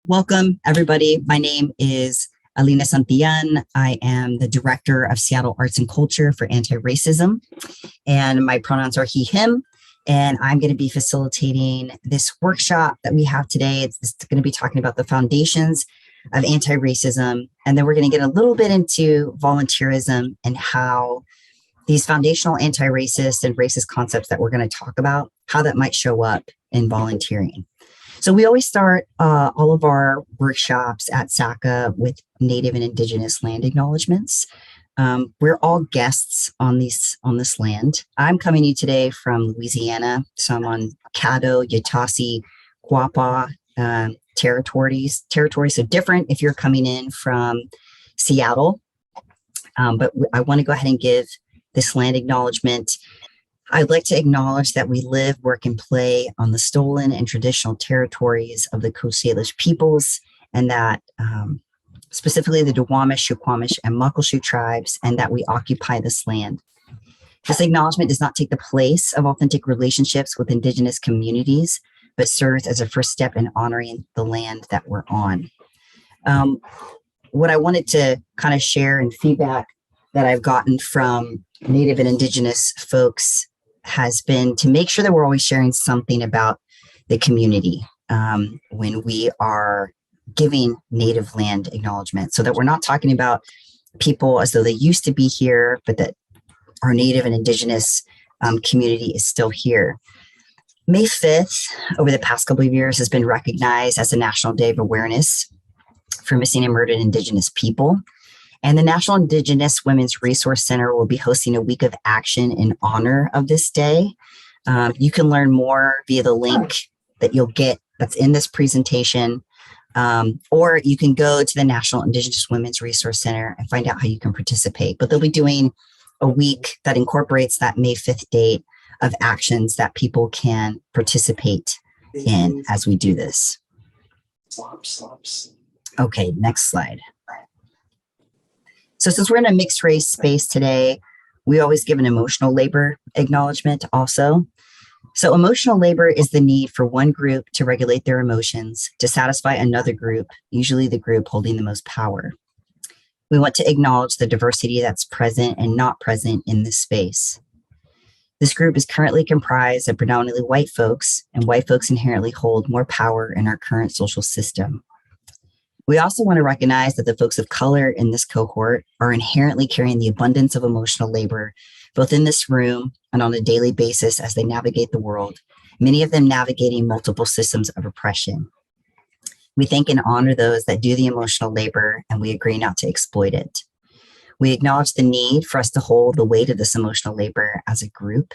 Welcome, everybody. My name is Alina Santillan. I am the Director of Seattle Arts and Culture for Anti-Racism, and my pronouns are he, him. And I'm going to be facilitating this workshop that we have today. It's going to be talking about the foundations of anti-racism, and then we're going to get a little bit into volunteerism and how these foundational anti-racist and racist concepts that we're going to talk about, how that might show up in volunteering. So we always start all of our workshops at SACA with Native and Indigenous land acknowledgements. We're all guests on this land. I'm coming to you today from Louisiana, so I'm on Caddo, Yatasi, Quapaw territories. So different if you're coming in from Seattle. But I want to go ahead and give this land acknowledgement. I'd like to acknowledge that we live, work, and play on the stolen and traditional territories of the Coast Salish peoples, and that specifically the Duwamish, Suquamish, and Muckleshoot tribes, and that we occupy this land. This acknowledgement does not take the place of authentic relationships with Indigenous communities, but serves as a first step in honoring the land that we're on. What I wanted to kind of share and feedback that I've gotten from Native and Indigenous folks has been to make sure that we're always sharing something about the community when we are giving Native land acknowledgement, so that we're not talking about people as though they used to be here, but that our Native and Indigenous community is still here. May 5th, over the past couple of years, has been recognized as a National Day of Awareness for Missing and Murdered Indigenous People. And the National Indigenous Women's Resource Center will be hosting a week of action in honor of this day. You can learn more via the link that you'll get that's in this presentation, or you can go to the National Indigenous Women's Resource Center and find out how you can participate. But they'll be doing a week that incorporates that May 5th date of actions that people can participate in as we do this. Okay, next slide. So since we're in a mixed race space today, we always give an emotional labor acknowledgement also. So emotional labor is the need for one group to regulate their emotions to satisfy another group, usually the group holding the most power. We want to acknowledge the diversity that's present and not present in this space. This group is currently comprised of predominantly white folks, and white folks inherently hold more power in our current social system. We also want to recognize that the folks of color in this cohort are inherently carrying the abundance of emotional labor, both in this room and on a daily basis as they navigate the world, many of them navigating multiple systems of oppression. We thank and honor those that do the emotional labor, and we agree not to exploit it. We acknowledge the need for us to hold the weight of this emotional labor as a group.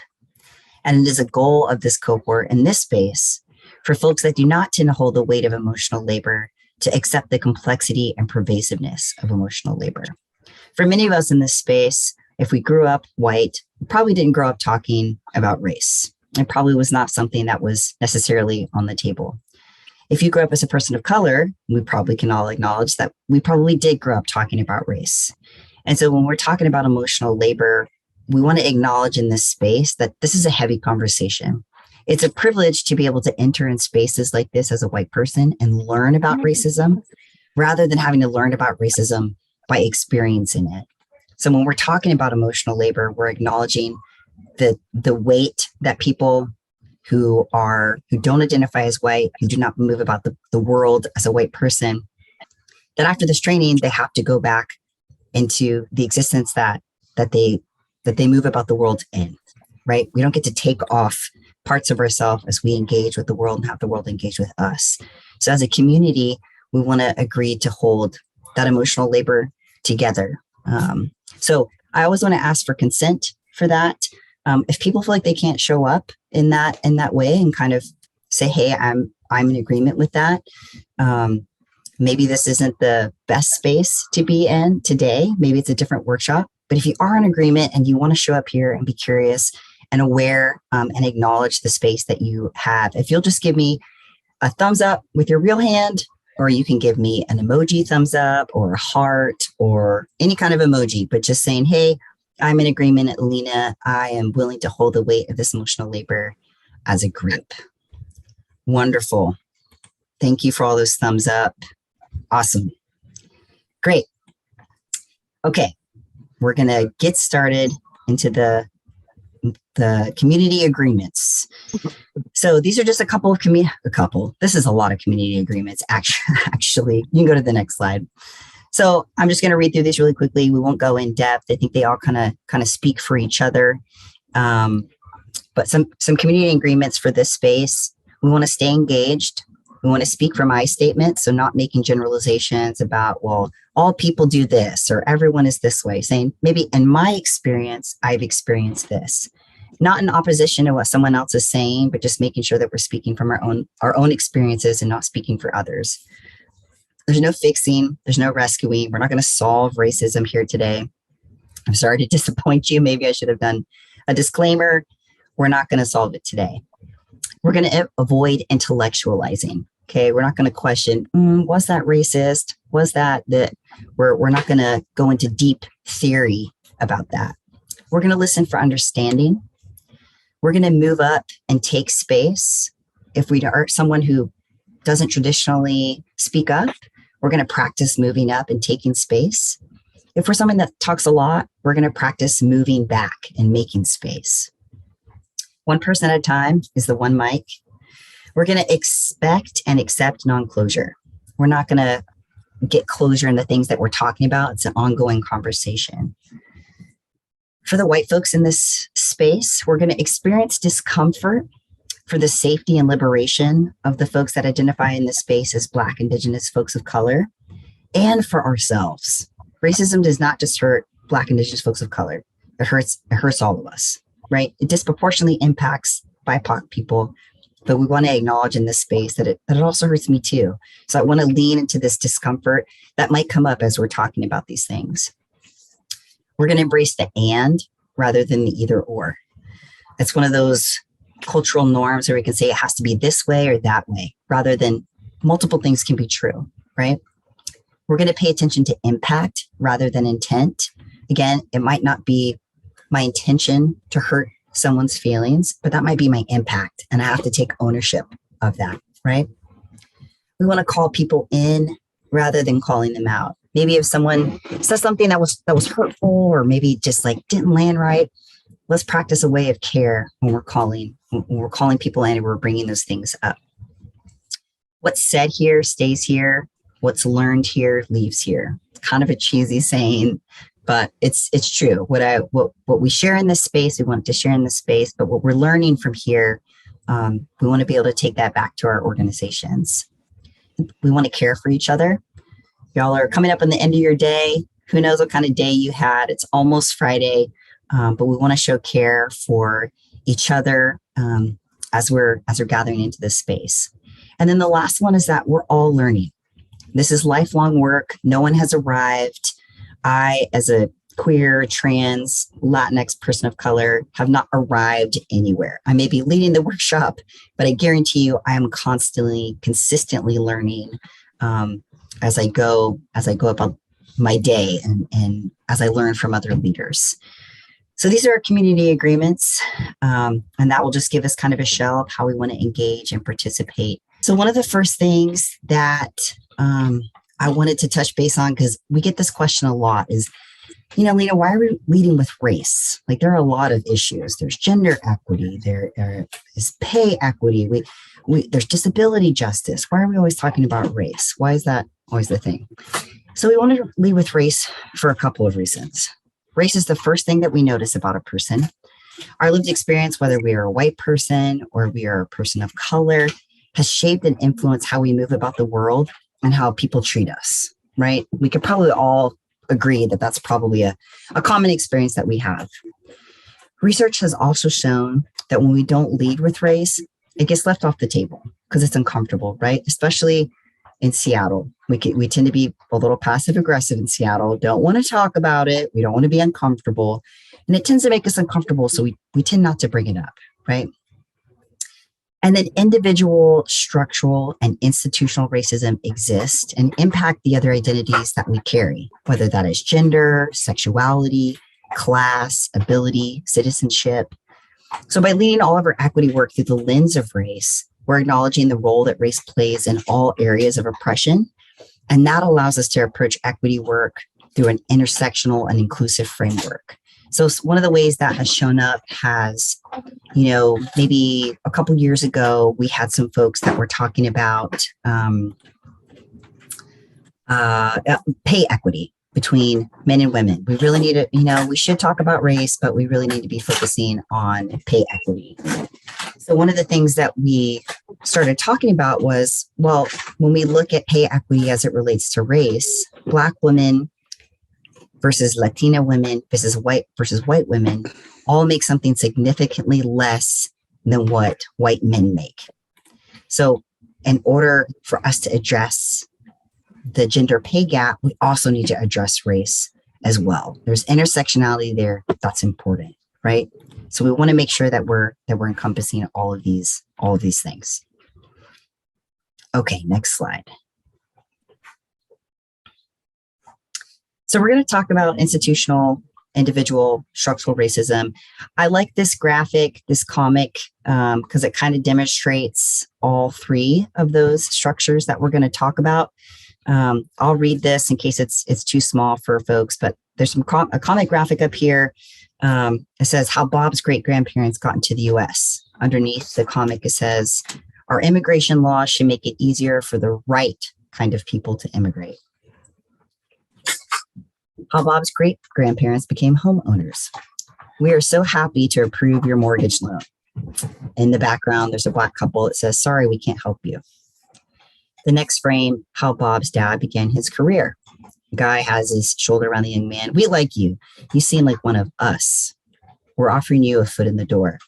And it is a goal of this cohort in this space for folks that do not tend to hold the weight of emotional labor to accept the complexity and pervasiveness of emotional labor. For many of us in this space, if we grew up white, we probably didn't grow up talking about race. It probably was not something that was necessarily on the table. If you grew up as a person of color, we probably can all acknowledge that we probably did grow up talking about race. And so when we're talking about emotional labor, we want to acknowledge in this space that this is a heavy conversation. It's a privilege to be able to enter in spaces like this as a white person and learn about racism rather than having to learn about racism by experiencing it. So when we're talking about emotional labor, we're acknowledging the weight that people who don't identify as white, who do not move about the world as a white person, that after this training, they have to go back into the existence that they move about the world in, right? We don't get to take off parts of ourselves as we engage with the world and have the world engage with us. So as a community, we want to agree to hold that emotional labor together. So I always want to ask for consent for that. If people feel like they can't show up in that way and kind of say, hey, I'm in agreement with that. Maybe this isn't the best space to be in today. Maybe it's a different workshop. But if you are in agreement and you want to show up here and be curious and aware and acknowledge the space that you have, if you'll just give me a thumbs up with your real hand, or you can give me an emoji thumbs up or a heart or any kind of emoji, but just saying, hey, I'm in agreement, Alina. I am willing to hold the weight of this emotional labor as a group. Wonderful. Thank you for all those thumbs up. Awesome. Great. Okay, we're going to get started into the community agreements. So these are just a couple. This is a lot of community agreements. Actually, you can go to the next slide. So I'm just going to read through these really quickly. We won't go in depth. I think they all kind of speak for each other. But some community agreements for this space. We want to stay engaged. We want to speak from I statements, so not making generalizations about, well, all people do this or everyone is this way, saying maybe in my experience, I've experienced this. Not in opposition to what someone else is saying, but just making sure that we're speaking from our own experiences and not speaking for others. There's no fixing, there's no rescuing. We're not going to solve racism here today. I'm sorry to disappoint you. Maybe I should have done a disclaimer. We're not going to solve it today. We're going to avoid intellectualizing. Okay, we're not going to question, was that racist? Was that? We're not going to go into deep theory about that. We're going to listen for understanding. We're going to move up and take space. If we are someone who doesn't traditionally speak up, we're going to practice moving up and taking space. If we're someone that talks a lot, we're going to practice moving back and making space. One person at a time is the one mic. We're going to expect and accept non-closure. We're not going to get closure in the things that we're talking about. It's an ongoing conversation. For the white folks in this space, we're going to experience discomfort for the safety and liberation of the folks that identify in this space as Black, Indigenous folks of color, and for ourselves. Racism does not just hurt Black, Indigenous folks of color. It hurts all of us, right? It disproportionately impacts BIPOC people, but we want to acknowledge in this space that it also hurts me too. So I want to lean into this discomfort that might come up as we're talking about these things. We're going to embrace the and rather than the either or. It's one of those cultural norms where we can say it has to be this way or that way, rather than multiple things can be true, right? We're going to pay attention to impact rather than intent. Again, it might not be my intention to hurt someone's feelings, but that might be my impact, and I have to take ownership of that, right? We want to call people in rather than calling them out. Maybe if someone says something that was hurtful or maybe just like didn't land right, let's practice a way of care when we're calling people in and we're bringing those things up. What's said here stays here. What's learned here leaves here. It's kind of a cheesy saying, but it's true. What we share in this space, we want to share in this space, but what we're learning from here, we want to be able to take that back to our organizations. We want to care for each other. Y'all are coming up on the end of your day. Who knows what kind of day you had? It's almost Friday, but we want to show care for each other as we're gathering into this space. And then the last one is that we're all learning. This is lifelong work. No one has arrived. I, as a queer, trans, Latinx person of color, have not arrived anywhere. I may be leading the workshop, but I guarantee you I am consistently learning as I go about my day and as I learn from other leaders. So these are our community agreements, and that will just give us kind of a shell of how we want to engage and participate. So one of the first things that I wanted to touch base on, because we get this question a lot, is, Lena, why are we leading with race? Like, there are a lot of issues. There's gender equity. There is pay equity. There's disability justice. Why are we always talking about race? Why is that always the thing? So we wanted to lead with race for a couple of reasons. Race is the first thing that we notice about a person. Our lived experience, whether we are a white person or we are a person of color, has shaped and influenced how we move about the world and how people treat us, right? We could probably all agree that that's probably a common experience that we have. Research has also shown that when we don't lead with race, it gets left off the table because it's uncomfortable, right? Especially in Seattle. We tend to be a little passive aggressive in Seattle, don't want to talk about it. We don't want to be uncomfortable. And it tends to make us uncomfortable. So we tend not to bring it up, right? And then individual, structural, and institutional racism exist and impact the other identities that we carry, whether that is gender, sexuality, class, ability, citizenship. So by leading all of our equity work through the lens of race, We're acknowledging the role that race plays in all areas of oppression. And that allows us to approach equity work through an intersectional and inclusive framework. So one of the ways that has shown up has, maybe a couple years ago, we had some folks that were talking about pay equity between men and women. We really need to, we should talk about race, but we really need to be focusing on pay equity. So one of the things that we started talking about was, well, when we look at pay equity as it relates to race, Black women versus Latina women versus white women all make something significantly less than what white men make. So in order for us to address the gender pay gap, we also need to address race as well. There's intersectionality there that's important, right? So we want to make sure that we're encompassing all of these things. Okay, next slide. So we're going to talk about institutional, individual, structural racism. I like this graphic, this comic, because it kind of demonstrates all three of those structures that we're going to talk about. I'll read this in case it's too small for folks, but there's a comic graphic up here. It says how Bob's great-grandparents got into the U.S. Underneath the comic, it says, our immigration laws should make it easier for the right kind of people to immigrate. How Bob's great-grandparents became homeowners. We are so happy to approve your mortgage loan. In the background, there's a Black couple that says, sorry, we can't help you. The next frame, how Bob's dad began his career. The guy has his shoulder around the young man. We like you. You seem like one of us. We're offering you a foot in the door.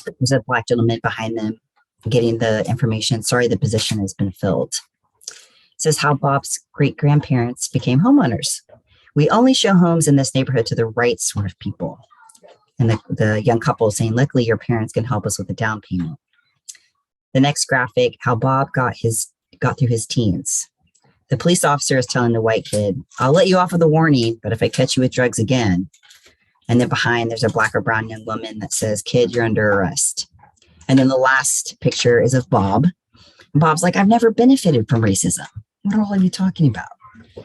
There's a Black gentleman behind them getting the information. Sorry, the position has been filled. It says how Bob's great-grandparents became homeowners. We only show homes in this neighborhood to the right sort of people. And the young couple is saying, luckily, your parents can help us with the down payment. The next graphic, how Bob got through his teens. The police officer is telling the white kid, I'll let you off with a warning, but if I catch you with drugs again. And then behind, there's a Black or brown young woman that says, kid, you're under arrest. And then the last picture is of Bob. And Bob's like, I've never benefited from racism. What all are you talking about?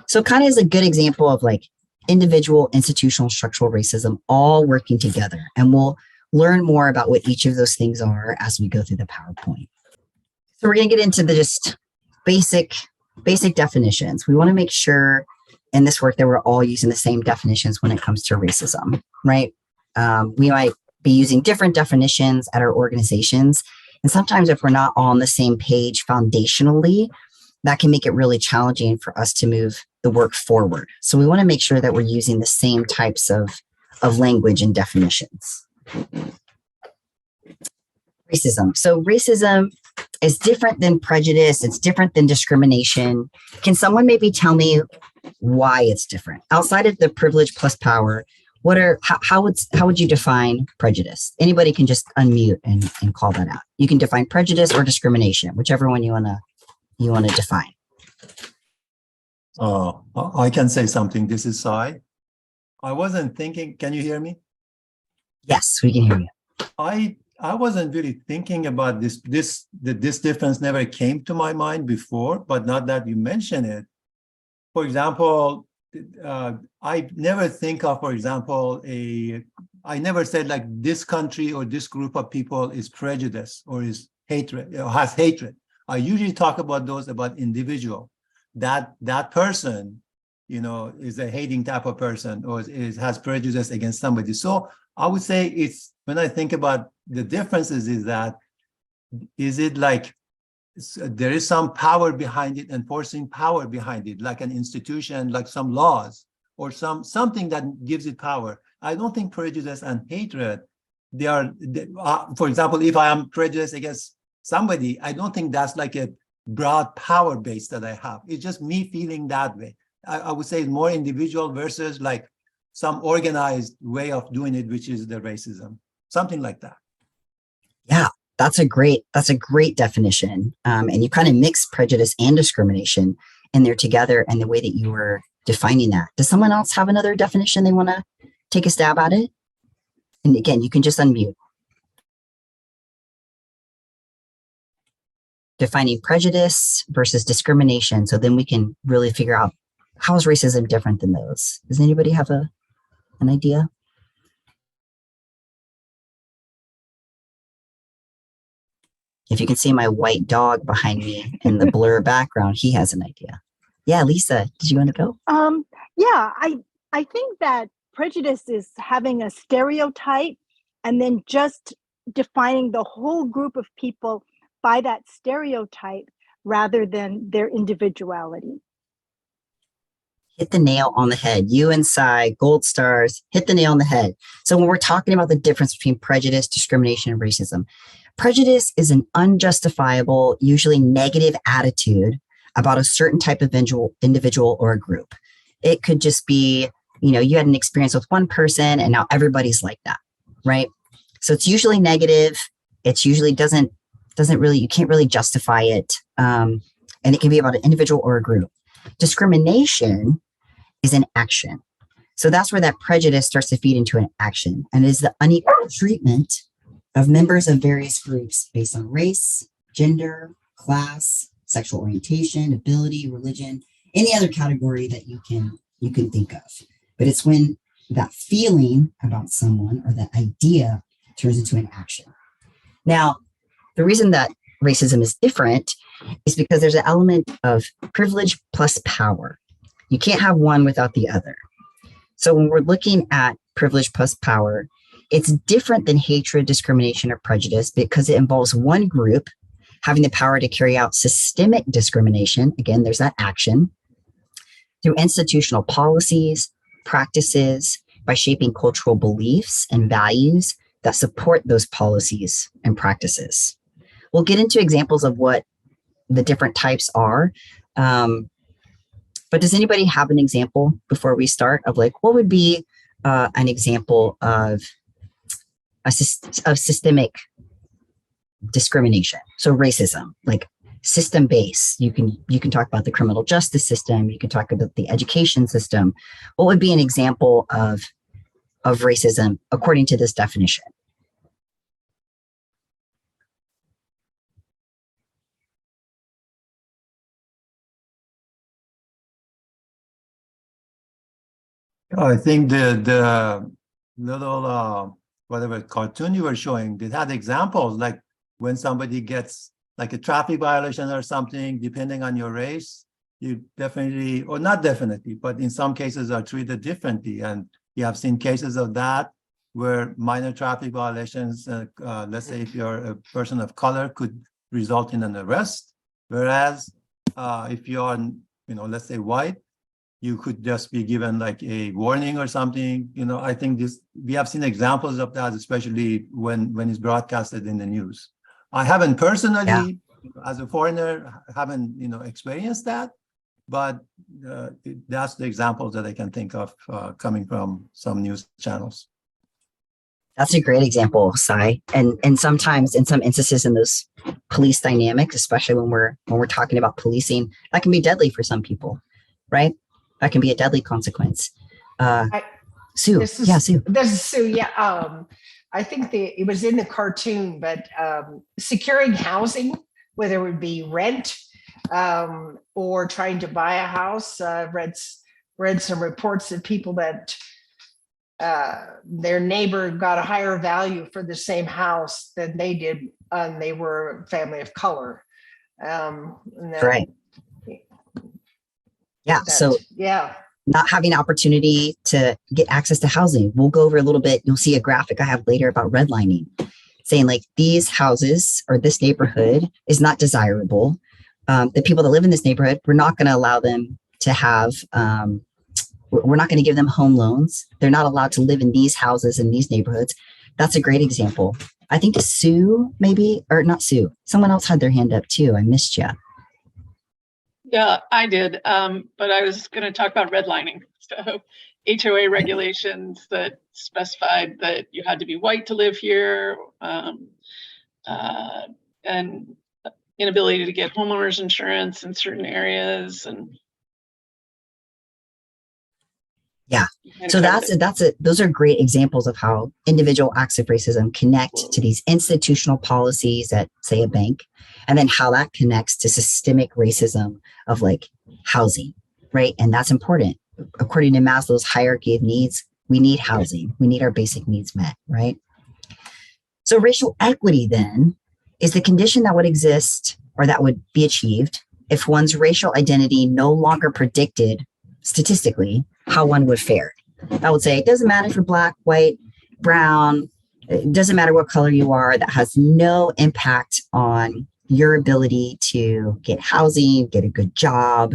So kind of is a good example of like individual, institutional, structural racism all working together. And we'll learn more about what each of those things are as we go through the PowerPoint. So we're going to get into the just basic definitions. We want to make sure in this work that we're all using the same definitions when it comes to racism, right? We might be using different definitions at our organizations. And sometimes if we're not all on the same page foundationally, that can make it really challenging for us to move the work forward. So we want to make sure that we're using the same types of language and definitions. Racism. So racism is different than prejudice. It's different than discrimination. Can someone maybe tell me why it's different? Outside of the privilege plus power, how would you define prejudice? Anybody can just unmute and call that out. You can define prejudice or discrimination, whichever one you want to define. I can say something. This is Sai. I wasn't thinking, can you hear me? Yes, we can hear you. I wasn't really thinking about this difference never came to my mind before, but not that you mention it. For example, I never think of, for example, I never said like this country or this group of people is prejudice or is hatred or has hatred. I usually talk about those about individual. That person, is a hating type of person or has prejudice against somebody. So I would say it's, when I think about the differences, is it like there is some power behind it, enforcing power behind it, like an institution, like some laws or something that gives it power. I don't think prejudice and hatred, for example, if I am prejudiced against somebody, I don't think that's like a broad power base that I have. It's just me feeling that way. I would say it's more individual versus like some organized way of doing it, which is the racism, something like that. Yeah, that's a great definition. And you kind of mix prejudice and discrimination in there together and the way that you were defining that. Does someone else have another definition they want to take a stab at it? And again, you can just unmute. defining prejudice versus discrimination. So then we can really figure out how is racism different than those. Does anybody have an idea? If you can see my white dog behind me in the blur background, he has an idea. Yeah, Lisa, did you want to go? Yeah, I think that prejudice is having a stereotype and then just defining the whole group of people by that stereotype rather than their individuality. Hit the nail on the head. You and Cy, gold stars, hit the nail on the head. So when we're talking about the difference between prejudice, discrimination, and racism, prejudice is an unjustifiable, usually negative attitude about a certain type of individual or a group. It could just be, you had an experience with one person and now everybody's like that, right? So it's usually negative. It's usually doesn't really, you can't really justify it. And it can be about an individual or a group. Discrimination is an action. So that's where that prejudice starts to feed into an action, and it is the unequal treatment of members of various groups based on race, gender, class, sexual orientation, ability, religion, any other category that you can think of. But it's when that feeling about someone or that idea turns into an action. Now, the reason that racism is different is because there's an element of privilege plus power. You can't have one without the other. So when we're looking at privilege plus power, it's different than hatred, discrimination, or prejudice because it involves one group having the power to carry out systemic discrimination. Again, there's that action through institutional policies, practices, by shaping cultural beliefs and values that support those policies and practices. We'll get into examples of what the different types are. But does anybody have an example before we start of what would be an example of systemic discrimination? So racism, like system based. You can talk about the criminal justice system. You can talk about the education system. What would be an example of racism according to this definition? I think the little whatever cartoon you were showing, it had examples like when somebody gets like a traffic violation or something, depending on your race, you definitely, or not definitely, but in some cases are treated differently. And you have seen cases of that where minor traffic violations, let's say if you're a person of color, could result in an arrest. Whereas if you're, let's say white, you could just be given like a warning or something. I think we have seen examples of that, especially when it's broadcasted in the news. I haven't personally, as a foreigner, haven't, experienced that, but that's the examples that I can think of coming from some news channels. That's a great example, Sai. And sometimes in some instances in those police dynamics, especially when we're talking about policing, that can be deadly for some people, right? That can be a deadly consequence. Sue. Sue. This is Sue. Yeah. I think it was in the cartoon, but securing housing, whether it would be rent or trying to buy a house. Read some reports of people that their neighbor got a higher value for the same house than they did, and they were a family of color. Right. Yeah. So yeah. Not having opportunity to get access to housing. We'll go over a little bit. You'll see a graphic I have later about redlining, saying like these houses or this neighborhood is not desirable. The people that live in this neighborhood, we're not going to allow them to have, we're not going to give them home loans. They're not allowed to live in these houses in these neighborhoods. That's a great example. I think Sue, maybe, or not Sue, someone else had their hand up too. I missed you. Yeah, I did. But I was going to talk about redlining. So HOA regulations that specified that you had to be white to live here, and inability to get homeowners insurance in certain areas. And yeah, So those are great examples of how individual acts of racism connect to these institutional policies at, say, a bank, and then how that connects to systemic racism of like housing, right? And that's important. According to Maslow's hierarchy of needs, we need housing. We need our basic needs met, right? So racial equity then is the condition that would exist or that would be achieved if one's racial identity no longer predicted statistically how one would fare. I would say it doesn't matter if you're black, white, brown, it doesn't matter what color you are, that has no impact on your ability to get housing, get a good job,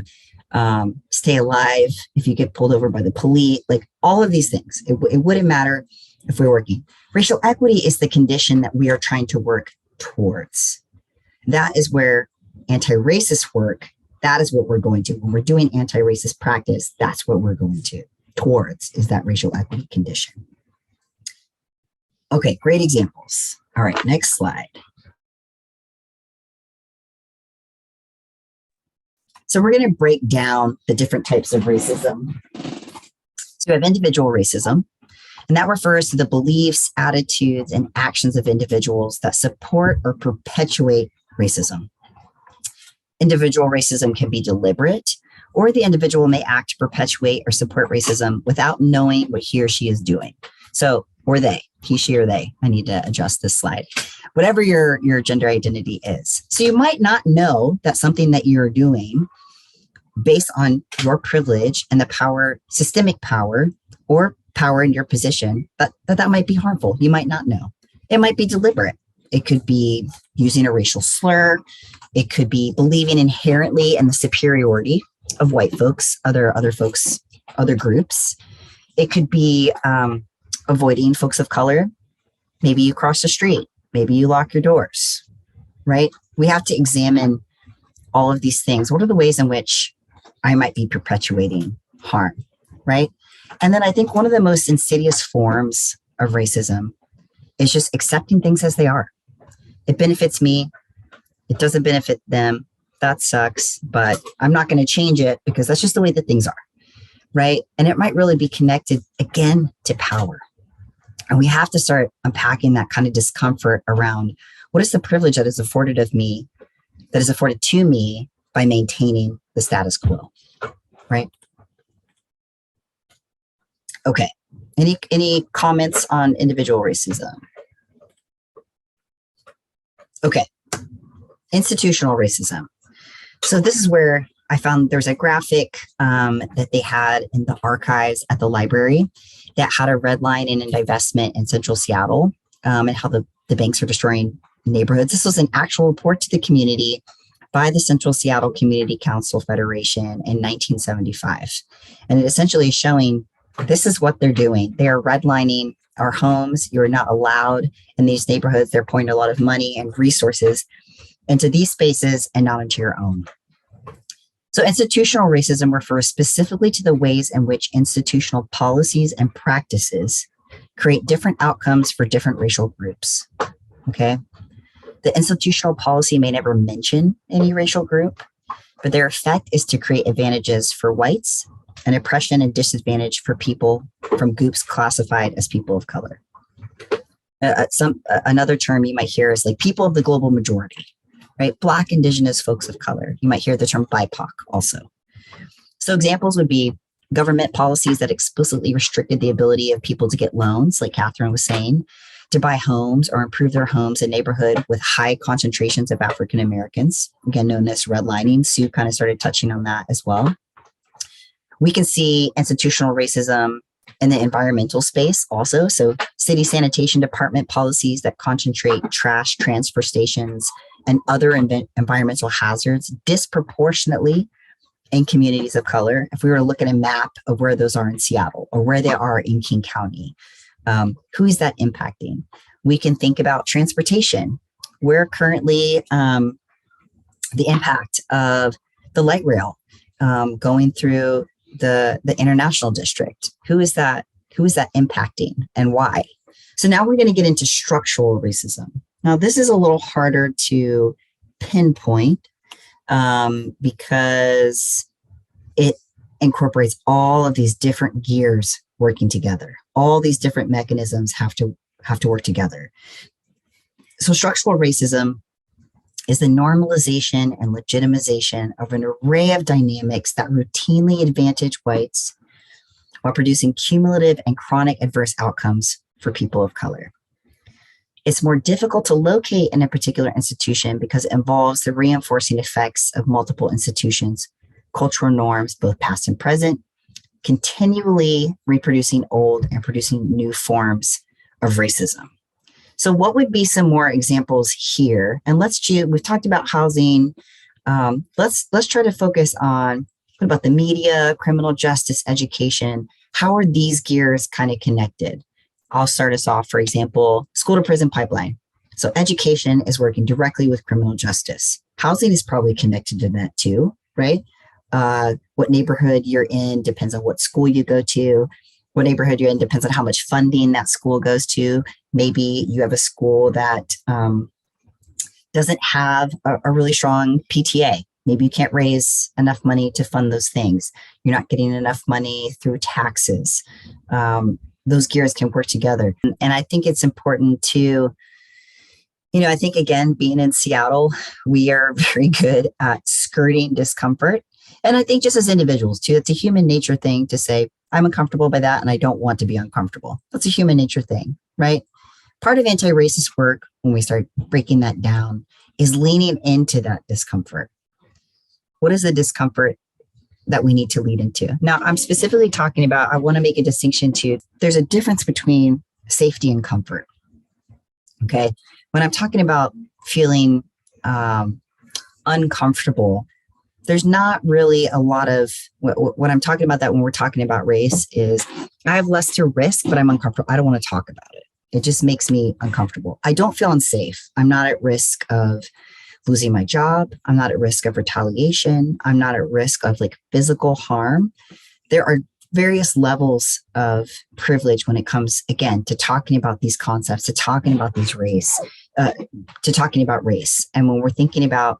stay alive if you get pulled over by the police, like all of these things. It wouldn't matter if we're working. Racial equity is the condition that we are trying to work towards. That is where anti-racist work, that is what we're going to. When we're doing anti-racist practice, that's what we're going towards, is that racial equity condition. Okay, great examples. All right, next slide. So we're going to break down the different types of racism. So we have individual racism, and that refers to the beliefs, attitudes, and actions of individuals that support or perpetuate racism. Individual racism can be deliberate, or the individual may act to perpetuate or support racism without knowing what he or she is doing. So, or they, he, she, or they. I need to adjust this slide. Whatever your gender identity is. So you might not know that something that you're doing based on your privilege and the power, systemic power, or power in your position, that might be harmful. You might not know. It might be deliberate. It could be using a racial slur. It could be believing inherently in the superiority of white folks, other folks, other groups. It could be avoiding folks of color. Maybe you cross the street. Maybe you lock your doors, right? We have to examine all of these things. What are the ways in which I might be perpetuating harm, right? And then I think one of the most insidious forms of racism is just accepting things as they are. It benefits me. It doesn't benefit them. That sucks, but I'm not going to change it because that's just the way that things are, right? And it might really be connected again to power. And we have to start unpacking that kind of discomfort around what is the privilege that is afforded of me, that is afforded to me by maintaining the status quo, right? Okay. Any comments on individual racism? Okay. Institutional racism. So this is where I found there's a graphic that they had in the archives at the library that had a redlining and divestment in central Seattle and how the banks are destroying neighborhoods. This was an actual report to the community by the Central Seattle Community Council Federation in 1975. And it essentially is showing this is what they're doing. They are redlining our homes. You're not allowed in these neighborhoods. They're pouring a lot of money and resources into these spaces and not into your own. So institutional racism refers specifically to the ways in which institutional policies and practices create different outcomes for different racial groups, okay? The institutional policy may never mention any racial group, but their effect is to create advantages for whites and oppression and disadvantage for people from groups classified as people of color. Another term you might hear is like people of the global majority, right? Black, Indigenous, folks of color. You might hear the term BIPOC also. So examples would be government policies that explicitly restricted the ability of people to get loans, like Catherine was saying, to buy homes or improve their homes in neighborhood with high concentrations of African Americans, again known as redlining. Sue kind of started touching on that as well. We can see institutional racism in the environmental space also. So city sanitation department policies that concentrate trash transfer stations and other environmental hazards disproportionately in communities of color. If we were to look at a map of where those are in Seattle or where they are in King County, who is that impacting? We can think about transportation. Where currently the impact of the light rail going through the international district. Who is that impacting and why? So now we're going to get into structural racism. Now this is a little harder to pinpoint because it incorporates all of these different gears working together. All these different mechanisms have to work together. So structural racism is the normalization and legitimization of an array of dynamics that routinely advantage whites while producing cumulative and chronic adverse outcomes for people of color. It's more difficult to locate in a particular institution because it involves the reinforcing effects of multiple institutions, cultural norms, both past and present, continually reproducing old and producing new forms of racism. So what would be some more examples here? And we've talked about housing. Let's try to focus on what about the media, criminal justice, education? How are these gears kind of connected? I'll start us off, for example, school to prison pipeline. So education is working directly with criminal justice. Housing is probably connected to that too, right? What neighborhood you're in depends on what school you go to. What neighborhood you're in depends on how much funding that school goes to. Maybe you have a school that doesn't have a really strong PTA. Maybe you can't raise enough money to fund those things. You're not getting enough money through taxes. Those gears can work together. And I think it's important to, I think, again, being in Seattle, we are very good at skirting discomfort. And I think just as individuals too, it's a human nature thing to say, I'm uncomfortable by that and I don't want to be uncomfortable. That's a human nature thing, right? Part of anti-racist work, when we start breaking that down, is leaning into that discomfort. What is the discomfort that we need to lead into? Now, I'm specifically talking about, I want to make a distinction too. There's a difference between safety and comfort. Okay. When I'm talking about feeling uncomfortable, there's not really a lot of what I'm talking about that when we're talking about race is I have less to risk, but I'm uncomfortable. I don't want to talk about it. It just makes me uncomfortable. I don't feel unsafe. I'm not at risk of losing my job. I'm not at risk of retaliation. I'm not at risk of like physical harm. There are various levels of privilege when it comes, again, to talking about these concepts, to talking about these race, to talking about race. And when we're thinking about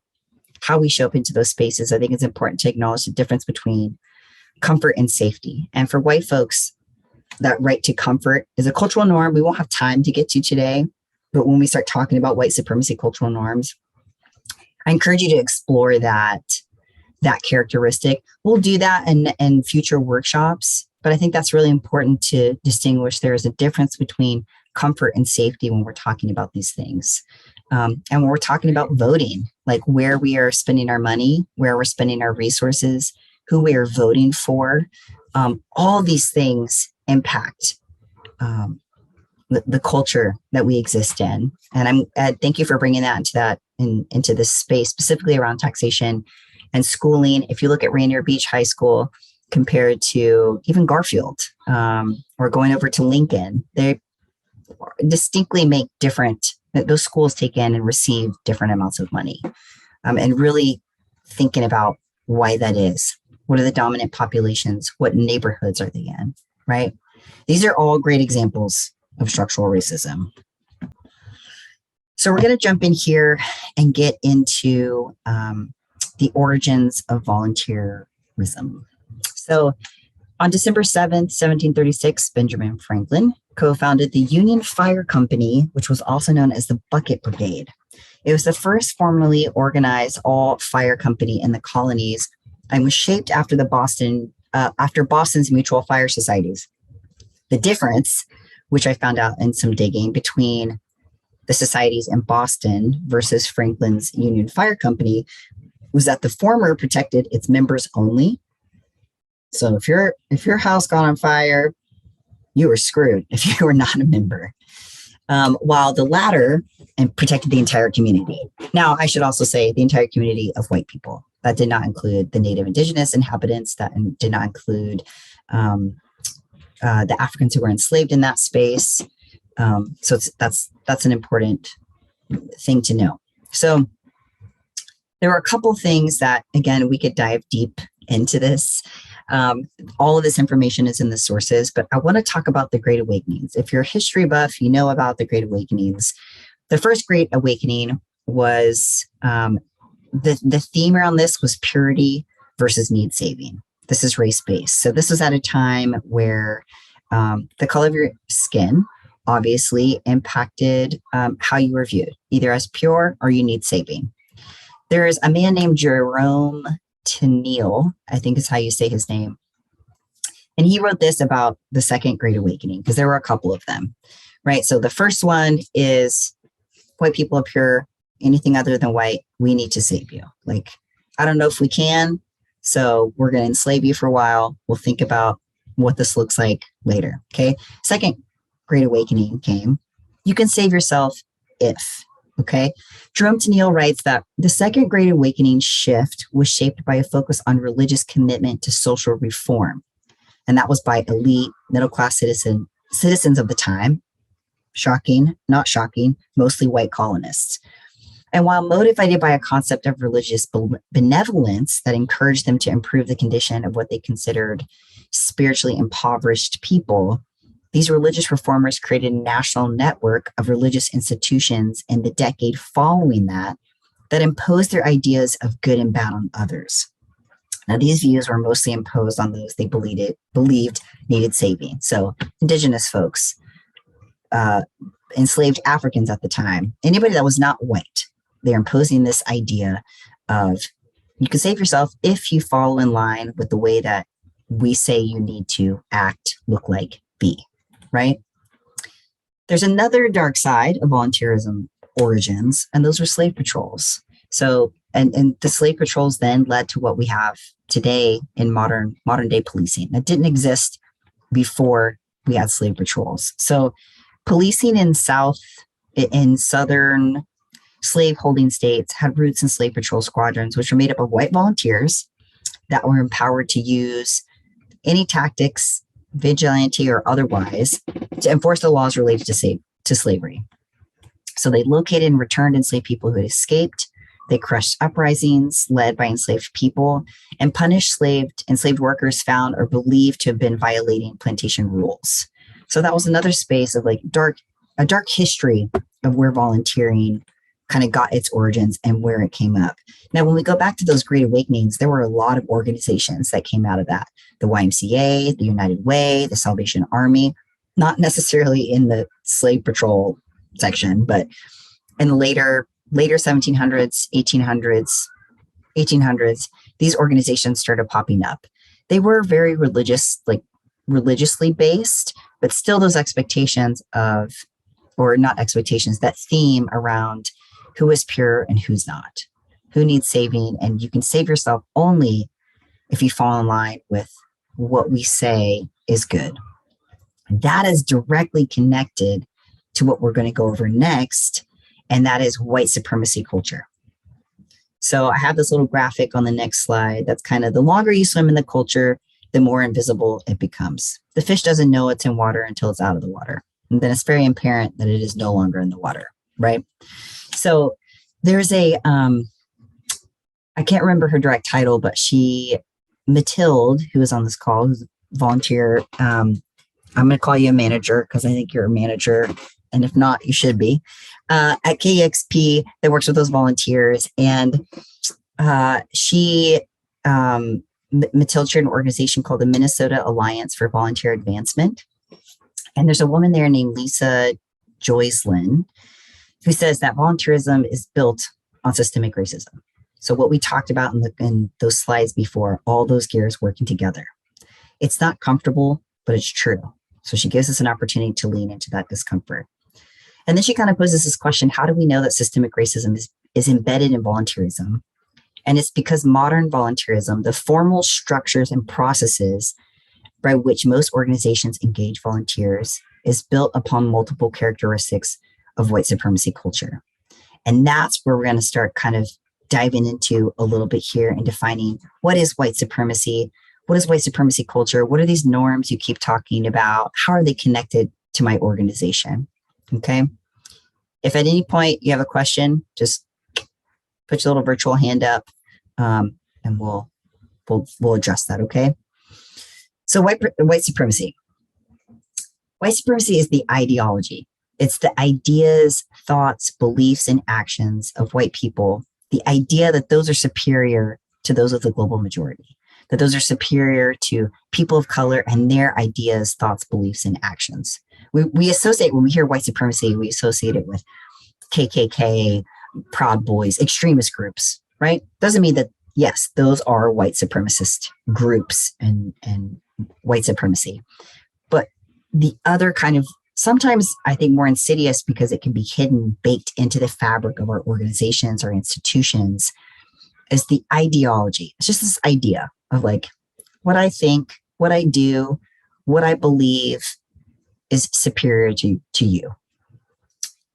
how we show up into those spaces, I think it's important to acknowledge the difference between comfort and safety. And for white folks, that right to comfort is a cultural norm we won't have time to get to today. But when we start talking about white supremacy cultural norms, I encourage you to explore that characteristic. We'll do that in future workshops, but I think that's really important to distinguish. There is a difference between comfort and safety when we're talking about these things. And when we're talking about voting, like where we are spending our money, where we're spending our resources, who we are voting for, all these things impact the culture that we exist in. And thank you for bringing that into this space, specifically around taxation and schooling. If you look at Rainier Beach High School compared to even Garfield, or going over to Lincoln, they distinctly make those schools take in and receive different amounts of money. And really thinking about why that is. What are the dominant populations? What neighborhoods are they in, right? These are all great examples of structural racism. So we're going to jump in here and get into the origins of volunteerism. So on December 7th, 1736, Benjamin Franklin co-founded the Union Fire Company, which was also known as the Bucket Brigade. It was the first formally organized all fire company in the colonies and was shaped after Boston's mutual fire societies. The difference, which I found out in some digging, between the societies in Boston versus Franklin's Union Fire Company was that the former protected its members only. So if your house got on fire, you were screwed if you were not a member. While the latter protected the entire community. Now, I should also say the entire community of white people. That did not include the native indigenous inhabitants. That did not include the Africans who were enslaved in that space. So that's an important thing to know. So there were a couple things that, again, we could dive deep into this. All of this information is in the sources, but I want to talk about the Great Awakenings. If you're a history buff, you know about the Great Awakenings. The first Great Awakening was, the theme around this was purity versus need saving. This is race-based. So this was at a time where The color of your skin obviously impacted how you were viewed, either as pure or you need saving. There's a man named Jerome Tennille, I think is how you say his name. And he wrote this about the Second Great Awakening, because there were a couple of them, right? So the first one is white people are pure, anything other than white, we need to save you. Like, I don't know if we can, so we're going to enslave you for a while. We'll think about what this looks like later, okay? Second Great Awakening came. You can save yourself if, okay? Jerome Tennille writes that the Second Great Awakening shift was shaped by a focus on religious commitment to social reform. And that was by elite middle-class citizens of the time. Shocking, not shocking, mostly white colonists. And while motivated by a concept of religious benevolence that encouraged them to improve the condition of what they considered spiritually impoverished people, these religious reformers created a national network of religious institutions in the decade following that imposed their ideas of good and bad on others. Now, these views were mostly imposed on those they believed needed saving. So indigenous folks, enslaved Africans at the time, anybody that was not white, they're imposing this idea of you can save yourself if you fall in line with the way that we say you need to act, look like, be, right? There's another dark side of volunteerism origins, and those were slave patrols. So, and the slave patrols then led to what we have today in modern day policing. That didn't exist before we had slave patrols. So policing in southern slave-holding states had roots in slave patrol squadrons, which were made up of white volunteers that were empowered to use any tactics, vigilante or otherwise, to enforce the laws related to slavery. So they located and returned enslaved people who had escaped. They crushed uprisings led by enslaved people and punished enslaved workers found or believed to have been violating plantation rules. So that was another space of like a dark history of where volunteering kind of got its origins and where it came up. Now, when we go back to those Great Awakenings, there were a lot of organizations that came out of that. The YMCA, the United Way, the Salvation Army, not necessarily in the slave patrol section, but in the later 1700s, 1800s, these organizations started popping up. They were very religiously based, but still those expectations of, or not expectations, that theme around who is pure and who's not, who needs saving, and you can save yourself only if you fall in line with what we say is good. That is directly connected to what we're going to go over next, and that is white supremacy culture. So I have this little graphic on the next slide. That's kind of the longer you swim in the culture, the more invisible it becomes. The fish doesn't know it's in water until it's out of the water. And then it's very apparent that it is no longer in the water, right? So there's I can't remember her direct title, but Mathilde, who is on this call, who's a volunteer. I'm going to call you a manager because I think you're a manager. And if not, you should be, at KEXP that works with those volunteers. And Mathilde chaired an organization called the Minnesota Alliance for Volunteer Advancement. And there's a woman there named Lisa Joycelyn who says that volunteerism is built on systemic racism. So what we talked about in those slides before, all those gears working together. It's not comfortable, but it's true. So she gives us an opportunity to lean into that discomfort. And then she kind of poses this question, how do we know that systemic racism is embedded in volunteerism? And it's because modern volunteerism, the formal structures and processes by which most organizations engage volunteers, is built upon multiple characteristics of white supremacy culture. And that's where we're going to start kind of diving into a little bit here and defining what is white supremacy, what is white supremacy culture, what are these norms you keep talking about, how are they connected to my organization? Okay. If at any point you have a question, just put your little virtual hand up, and we'll address that. Okay. So white supremacy. White supremacy is the ideology. It's the ideas, thoughts, beliefs, and actions of white people. The idea that those are superior to those of the global majority. that those are superior to people of color and their ideas, thoughts, beliefs, and actions. We associate, when we hear white supremacy, we associate it with KKK, Proud Boys, extremist groups, right? Doesn't mean that, yes, those are white supremacist groups and white supremacy. But the other kind of, sometimes I think more insidious because it can be hidden, baked into the fabric of our organizations or institutions, is the ideology. It's just this idea of like, what I think, what I do, what I believe is superior to you.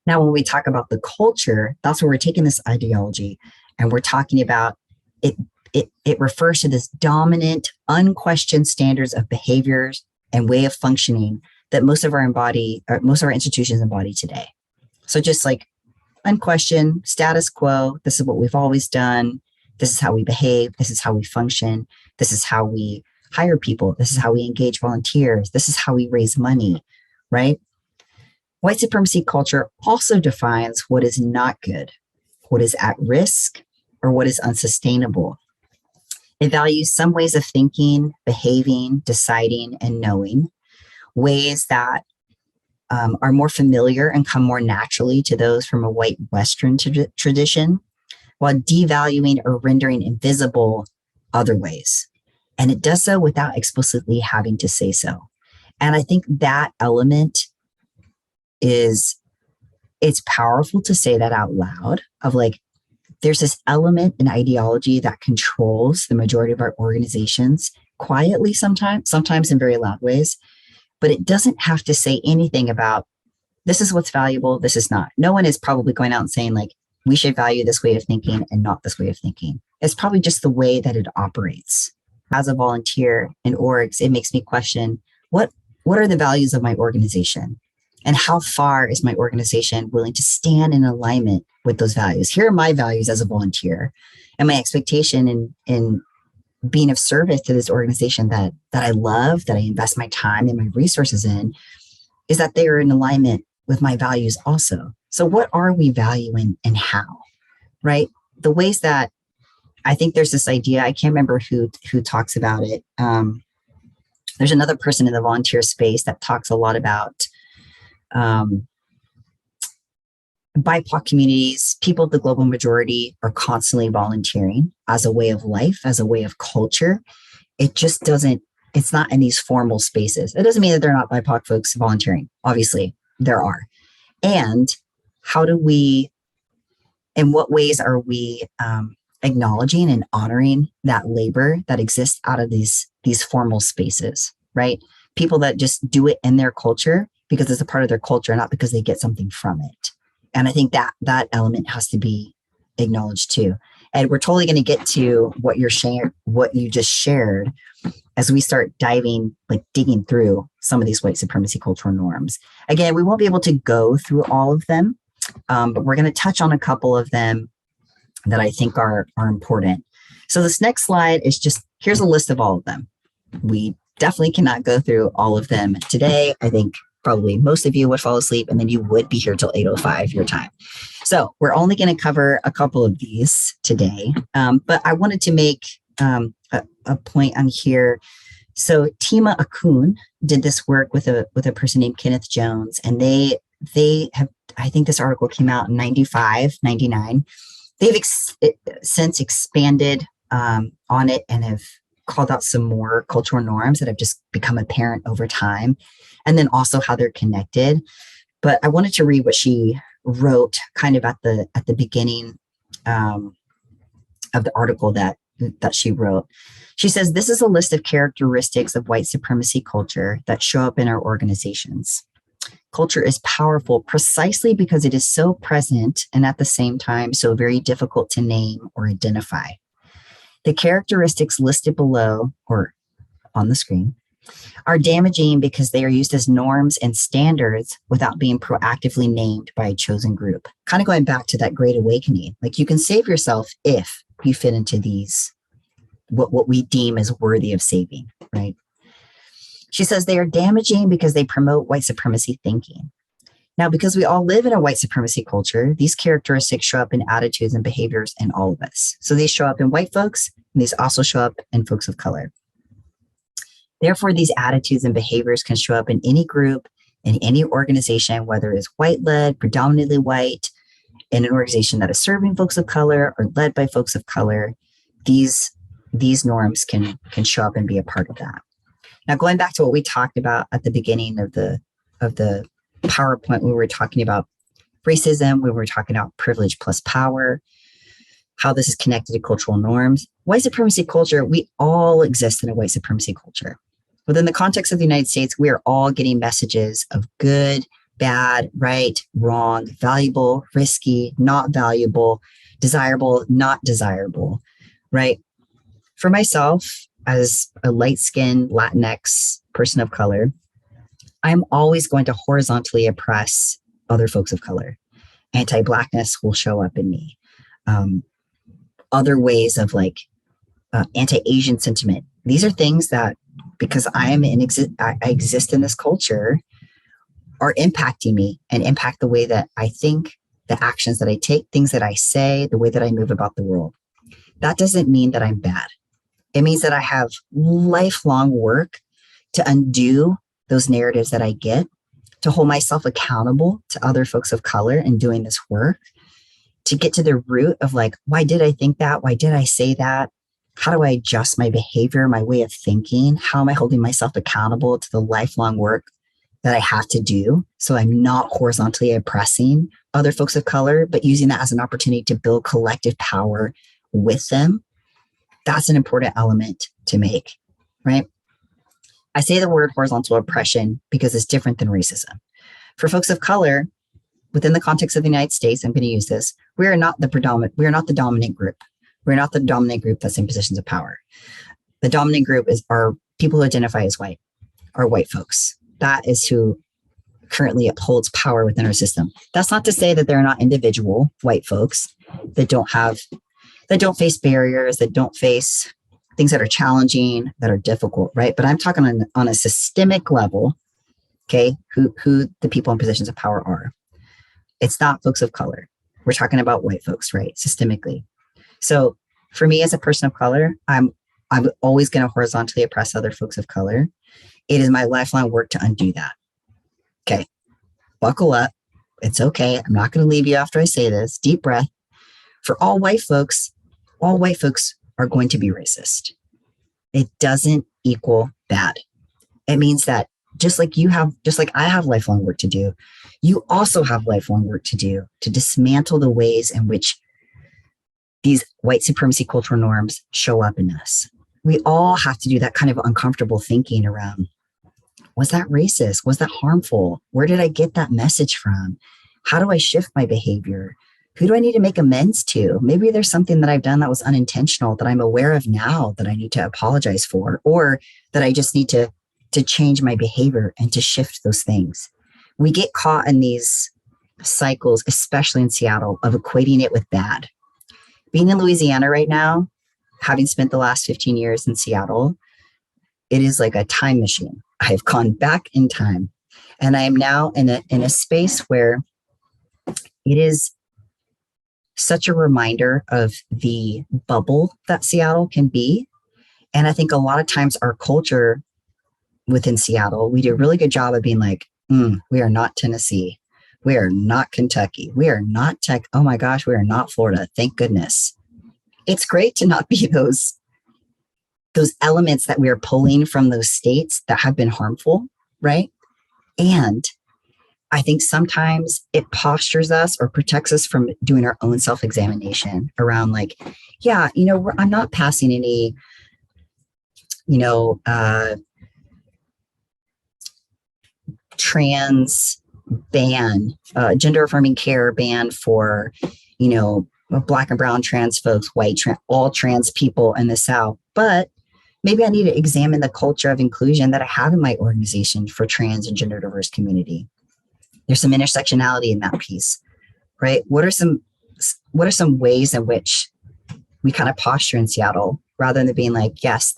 Now, when we talk about the culture, that's where we're taking this ideology and we're talking about it. It refers to this dominant, unquestioned standards of behaviors and way of functioning that most of our institutions embody today. So just like unquestioned, status quo, this is what we've always done. This is how we behave. This is how we function. This is how we hire people. This is how we engage volunteers. This is how we raise money, right? White supremacy culture also defines what is not good, what is at risk, or what is unsustainable. It values some ways of thinking, behaving, deciding, and knowing, ways that are more familiar and come more naturally to those from a white Western tradition, while devaluing or rendering invisible other ways. And it does so without explicitly having to say so. And I think that element it's powerful to say that out loud, of like, there's this element in ideology that controls the majority of our organizations quietly sometimes in very loud ways, but it doesn't have to say anything about this is what's valuable, this is not. No one is probably going out and saying like, we should value this way of thinking and not this way of thinking. It's probably just the way that it operates. As a volunteer in orgs, it makes me question, what are the values of my organization? And how far is my organization willing to stand in alignment with those values? Here are my values as a volunteer, and my expectation in being of service to this organization that I love, that I invest my time and my resources in, is that they are in alignment with my values also. So what are we valuing and how, right? The ways that I think there's this idea, I can't remember who talks about it. There's another person in the volunteer space that talks a lot about BIPOC communities, people of the global majority are constantly volunteering as a way of life, as a way of culture. It's not in these formal spaces. It doesn't mean that they're not BIPOC folks volunteering. Obviously, there are. And in what ways are we acknowledging and honoring that labor that exists out of these formal spaces, right? People that just do it in their culture because it's a part of their culture, not because they get something from it. And I think that element has to be acknowledged too. And we're totally going to get to what you just shared as we start digging through some of these white supremacy cultural norms. Again, we won't be able to go through all of them, but we're going to touch on a couple of them that I think are important. So this next slide is here's a list of all of them. We definitely cannot go through all of them today. I think probably most of you would fall asleep and then you would be here till 8:05 your time. So we're only going to cover a couple of these today. But I wanted to make a point on here. So Tima Akun did this work with a person named Kenneth Jones, and they have, I think this article came out in 95, 99. They've since expanded on it and have called out some more cultural norms that have just become apparent over time, and then also how they're connected. But I wanted to read what she wrote kind of at the beginning of the article that she wrote. She says, this is a list of characteristics of white supremacy culture that show up in our organizations. Culture is powerful precisely because it is so present and at the same time so very difficult to name or identify. The characteristics listed below or on the screen are damaging because they are used as norms and standards without being proactively named by a chosen group. Kind of going back to that Great Awakening, like you can save yourself if you fit into these, what we deem as worthy of saving, right? She says they are damaging because they promote white supremacy thinking. Now, because we all live in a white supremacy culture, these characteristics show up in attitudes and behaviors in all of us. So they show up in white folks, And these also show up in folks of color. Therefore, these attitudes and behaviors can show up in any group, in any organization, whether it's white-led, predominantly white, in an organization that is serving folks of color or led by folks of color. These norms can show up and be a part of that. Now, going back to what we talked about at the beginning of the PowerPoint, when we were talking about racism, when we were talking about privilege plus power, how this is connected to cultural norms. White supremacy culture, we all exist in a white supremacy culture. Within the context of the United States, we are all getting messages of good, bad, right, wrong, valuable, risky, not valuable, desirable, not desirable, right? For myself, as a light-skinned Latinx person of color, I'm always going to horizontally oppress other folks of color. Anti-Blackness will show up in me. Other ways of anti-Asian sentiment. These are things that, because I exist in this culture, are impacting me and impact the way that I think, the actions that I take, things that I say, the way that I move about the world. That doesn't mean that I'm bad. It means that I have lifelong work to undo those narratives that I get, to hold myself accountable to other folks of color in doing this work, to get to the root of why did I think that? Why did I say that? How do I adjust my behavior, my way of thinking? How am I holding myself accountable to the lifelong work that I have to do? So I'm not horizontally oppressing other folks of color, but using that as an opportunity to build collective power with them. That's an important element to make, right? I say the word horizontal oppression because it's different than racism. For folks of color, within the context of the United States, I'm going to use this, we are not the dominant group. We're not the dominant group that's in positions of power. The dominant group are people who identify as white, are white folks. That is who currently upholds power within our system. That's not to say that there are not individual white folks that don't face barriers, that don't face things that are challenging, that are difficult, right? But I'm talking on a systemic level, okay, who the people in positions of power are. It's not folks of color. We're talking about white folks, right? Systemically. So for me as a person of color, I'm always going to horizontally oppress other folks of color. It is my lifelong work to undo that. Okay, buckle up. It's okay. I'm not going to leave you after I say this. Deep breath. For all white folks are going to be racist. It doesn't equal bad. It means that just like I have lifelong work to do, you also have lifelong work to do to dismantle the ways in which these white supremacy cultural norms show up in us. We all have to do that kind of uncomfortable thinking around, was that racist? Was that harmful? Where did I get that message from? How do I shift my behavior? Who do I need to make amends to? Maybe there's something that I've done that was unintentional that I'm aware of now that I need to apologize for, or that I just need to change my behavior and to shift those things. We get caught in these cycles, especially in Seattle, of equating it with bad. Being in Louisiana right now, having spent the last 15 years in Seattle, it is like a time machine. I've gone back in time, and I am now in a space where it is such a reminder of the bubble that Seattle can be. And I think a lot of times our culture within Seattle, we do a really good job of being like, we are not Tennessee. We are not Kentucky. We are not Tech. Oh my gosh, we are not Florida. Thank goodness. It's great to not be those elements that we are pulling from those states that have been harmful, right? And I think sometimes it postures us or protects us from doing our own self-examination around I'm not passing any, trans ban, gender affirming care ban for, Black and brown trans folks, white, all trans people in the South. But maybe I need to examine the culture of inclusion that I have in my organization for trans and gender diverse community. There's some intersectionality in that piece, right? What are some ways in which we kind of posture in Seattle rather than being like, yes,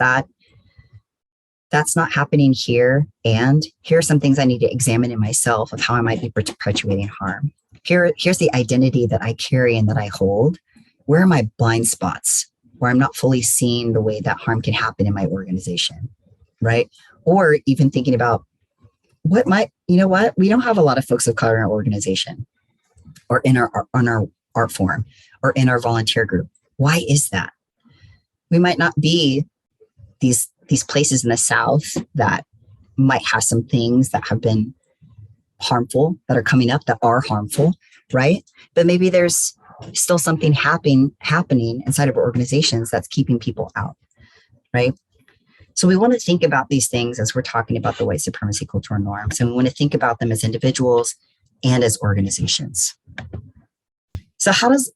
that's not happening here. And here are some things I need to examine in myself of how I might be perpetuating harm. Here's the identity that I carry and that I hold. Where are my blind spots? or I'm not fully seeing the way that harm can happen in my organization, right? Or even thinking about what might, you know what, we don't have a lot of folks of color in our organization or in our on our art form or in our volunteer group. Why is that? We might not be these places in the South that might have some things that have been harmful that are coming up that are harmful, right? But maybe there's still something happening inside of our organizations that's keeping people out, right? So we want to think about these things as we're talking about the white supremacy cultural norms, and we want to think about them as individuals and as organizations. So how does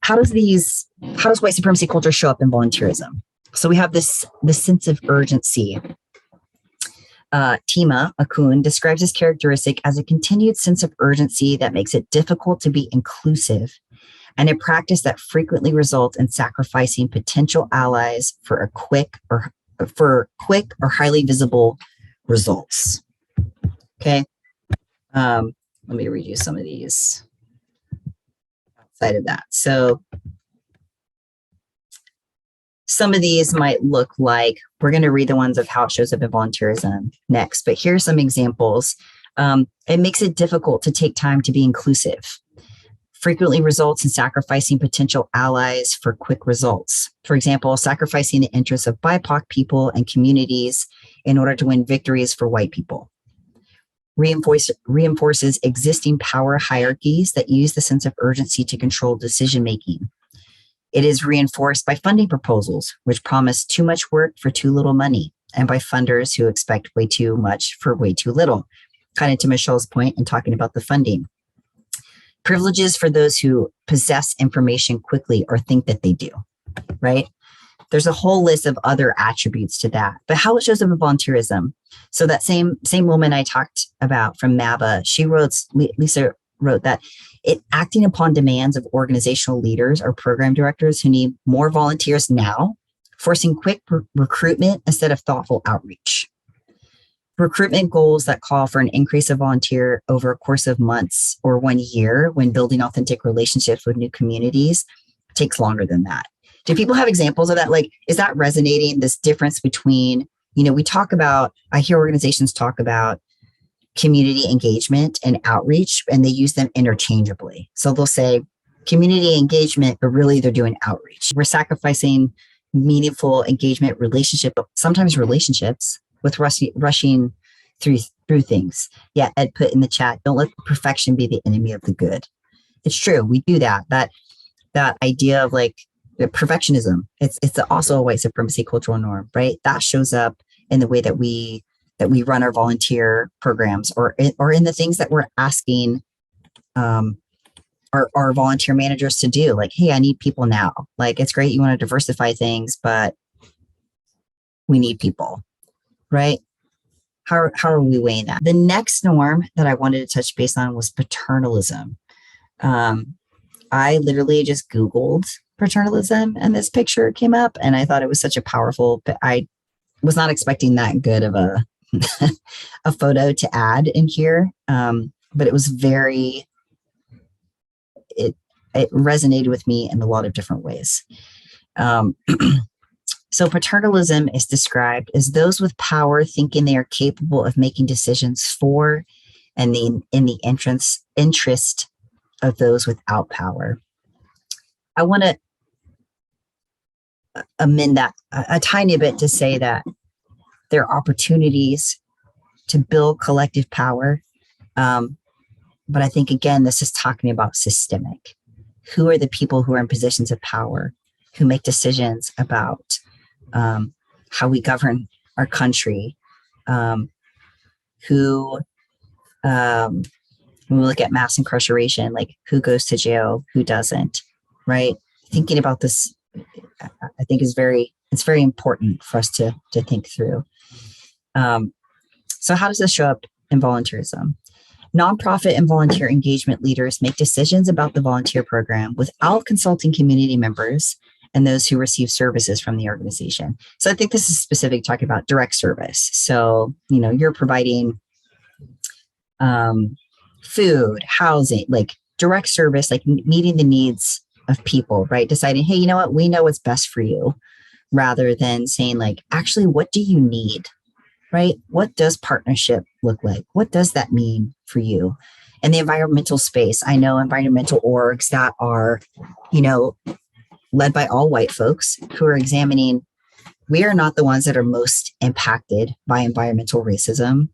white supremacy culture show up in volunteerism? So we have this sense of urgency. Tima Akun describes this characteristic as a continued sense of urgency that makes it difficult to be inclusive, and a practice that frequently results in sacrificing potential allies for quick or highly visible results. Okay. Let me read you some of these outside of that. So some of these might look like, we're going to read the ones of how it shows up in volunteerism next, but here's some examples. It makes it difficult to take time to be inclusive. Frequently results in sacrificing potential allies for quick results. For example, sacrificing the interests of BIPOC people and communities in order to win victories for white people. Reinforces existing power hierarchies that use the sense of urgency to control decision-making. It is reinforced by funding proposals, which promise too much work for too little money, and by funders who expect way too much for way too little. Kind of to Michelle's point in talking about the funding. Privileges for those who possess information quickly or think that they do, right? There's a whole list of other attributes to that, but how it shows up in volunteerism. So that same woman I talked about from MABA, Lisa wrote that it acting upon demands of organizational leaders or program directors who need more volunteers now, forcing quick recruitment instead of thoughtful outreach. Recruitment goals that call for an increase of volunteer over a course of months or 1 year when building authentic relationships with new communities takes longer than that. Do people have examples of that? Like, is that resonating, this difference between, I hear organizations talk about community engagement and outreach, and they use them interchangeably. So they'll say community engagement, but really they're doing outreach. We're sacrificing meaningful engagement sometimes relationships with rushing through things. Yeah, Ed put in the chat, don't let perfection be the enemy of the good. It's true, we do that. That idea of like the perfectionism, it's also a white supremacy cultural norm, right? That shows up in the way that we run our volunteer programs, or in the things that we're asking our volunteer managers to do. Like, hey, I need people now. Like, it's great you want to diversify things, but we need people, right? How are we weighing that? The next norm that I wanted to touch base on was paternalism. I literally just Googled paternalism and this picture came up, and I thought it was such a powerful, but I was not expecting that good of a photo to add in here. But it was it resonated with me in a lot of different ways. So paternalism is described as those with power thinking they are capable of making decisions for and in the interest of those without power. I want to amend that a tiny bit to say that there are opportunities to build collective power. But I think, again, this is talking about systemic. Who are the people who are in positions of power, who make decisions about how we govern our country, who, when we look at mass incarceration, like who goes to jail, who doesn't, right? Thinking about this, I think it's very important for us to think through. So how does this show up in volunteerism? Nonprofit and volunteer engagement leaders make decisions about the volunteer program without consulting community members and those who receive services from the organization. So I think this is specific talking about direct service. So, you're providing food, housing, like direct service, like meeting the needs of people, right? Deciding, hey, you know what? We know what's best for you. rather than saying like, actually, what do you need? Right? What does partnership look like? What does that mean for you? In the environmental space, I know environmental orgs that are, led by all white folks who are examining, we are not the ones that are most impacted by environmental racism.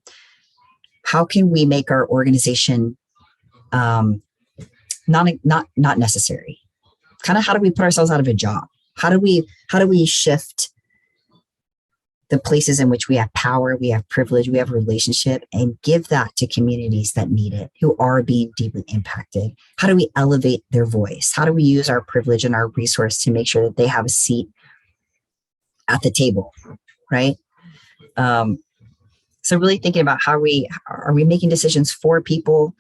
How can we make our organization not necessary? Kind of how do we put ourselves out of a job? How do we shift the places in which we have power, we have privilege, we have a relationship, and give that to communities that need it, who are being deeply impacted? How do we elevate their voice? How do we use our privilege and our resource to make sure that they have a seat at the table, right? So really thinking about how are we making decisions for people?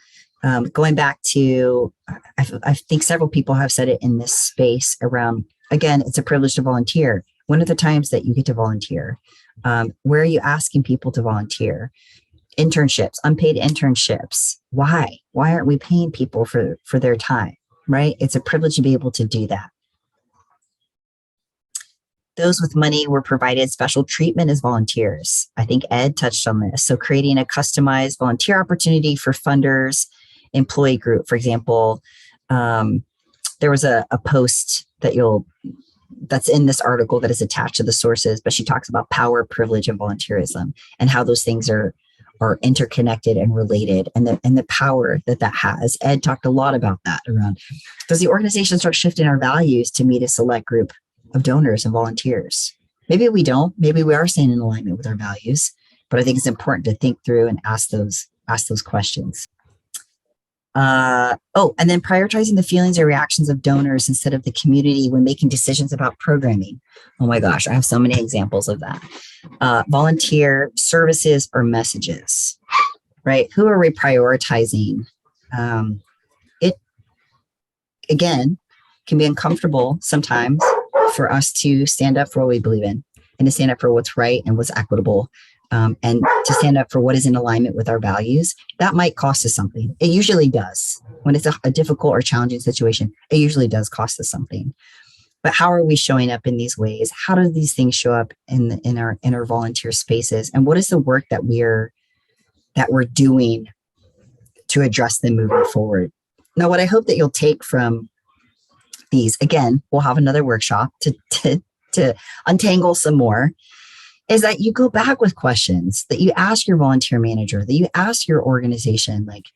Going back to, I think several people have said it in this space around, again, it's a privilege to volunteer. When are the times that you get to volunteer? Where are you asking people to volunteer? Internships, unpaid internships. Why? Why aren't we paying people for their time, right? It's a privilege to be able to do that. Those with money were provided special treatment as volunteers. I think Ed touched on this. So creating a customized volunteer opportunity for funders, employee group, for example. There was a post that's in this article that is attached to the sources, but she talks about power, privilege, and volunteerism and how those things are interconnected and related, and the power that has. Ed talked a lot about that around, does the organization start shifting our values to meet a select group of donors and volunteers? Maybe we don't. Maybe we are staying in alignment with our values, but I think it's important to think through and ask those questions. And then prioritizing the feelings or reactions of donors instead of the community when making decisions about programming. Oh my gosh, I have so many examples of that. Volunteer services or messages, right? Who are we prioritizing? It, again, can be uncomfortable sometimes for us to stand up for what we believe in and to stand up for what's right and what's equitable. And to stand up for what is in alignment with our values. That might cost us something. It usually does. When it's a difficult or challenging situation, it usually does cost us something. But how are we showing up in these ways? How do these things show up in our volunteer spaces? And what is the work that we're doing to address them moving forward? Now, what I hope that you'll take from these, again, we'll have another workshop to untangle some more, is that you go back with questions that you ask your volunteer manager, that you ask your organization, like,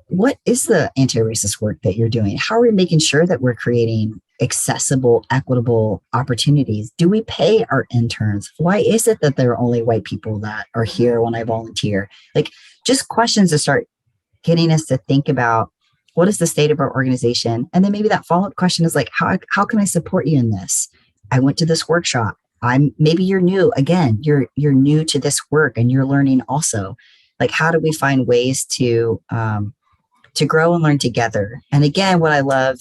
what is the anti-racist work that you're doing? How are we making sure that we're creating accessible, equitable opportunities? Do we pay our interns? Why is it that there are only white people that are here when I volunteer? Like, just questions to start getting us to think about what is the state of our organization? And then maybe that follow-up question is like, how can I support you in this? I went to this workshop. Maybe you're new. Again, you're new to this work and you're learning also. Like, how do we find ways to grow and learn together? And again, what I love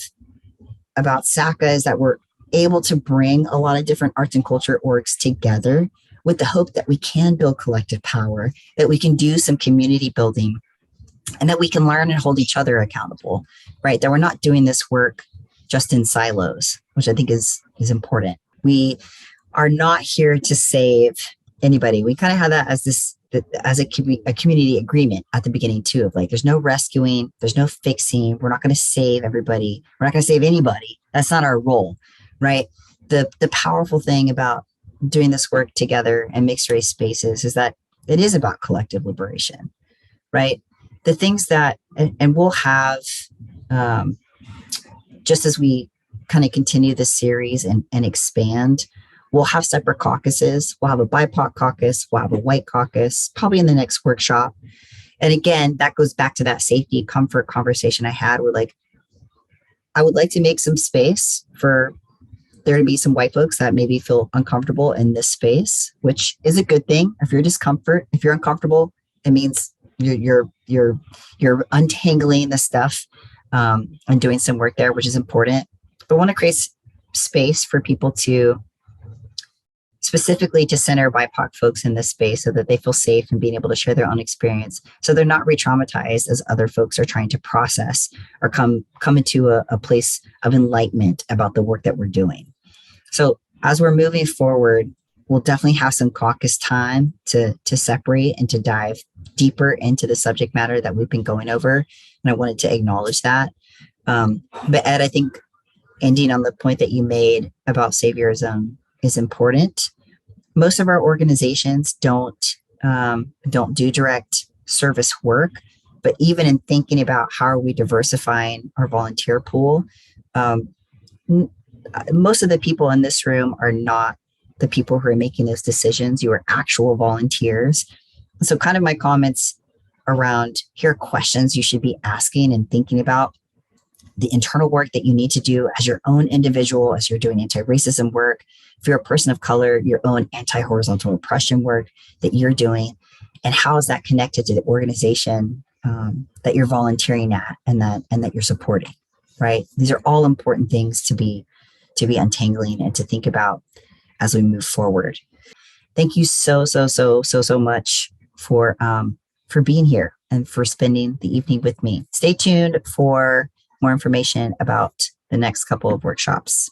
about SACA is that we're able to bring a lot of different arts and culture orgs together with the hope that we can build collective power, that we can do some community building, and that we can learn and hold each other accountable, right? That we're not doing this work just in silos, which I think is important. We are not here to save anybody. We kind of have that as a community agreement at the beginning too, of like, there's no rescuing, there's no fixing. We're not going to save everybody. We're not going to save anybody. That's not our role, right? The powerful thing about doing this work together in mixed race spaces is that it is about collective liberation, right? The things that, and we'll have, just as we kind of continue this series and expand, we'll have separate caucuses. We'll have a BIPOC caucus. We'll have a white caucus, probably in the next workshop. And again, that goes back to that safety, comfort conversation I had where, like, I would like to make some space for there to be some white folks that maybe feel uncomfortable in this space, which is a good thing. If you're if you're uncomfortable, it means you're untangling the stuff and doing some work there, which is important. But I want to create space for people to specifically to center BIPOC folks in this space so that they feel safe and being able to share their own experience. So they're not re-traumatized as other folks are trying to process or come into a place of enlightenment about the work that we're doing. So as we're moving forward, we'll definitely have some caucus time to separate and to dive deeper into the subject matter that we've been going over. And I wanted to acknowledge that. But Ed, I think ending on the point that you made about saviorism is important. Most of our organizations don't do direct service work, but even in thinking about how are we diversifying our volunteer pool, most of the people in this room are not the people who are making those decisions. You are actual volunteers. So kind of my comments around here are questions you should be asking and thinking about the internal work that you need to do as your own individual, as you're doing anti-racism work. If you're a person of color, your own anti-horizontal oppression work that you're doing, and how is that connected to the organization that you're volunteering at and that you're supporting, right? These are all important things to be untangling and to think about as we move forward. Thank you so much for being here and for spending the evening with me. Stay tuned for more information about the next couple of workshops.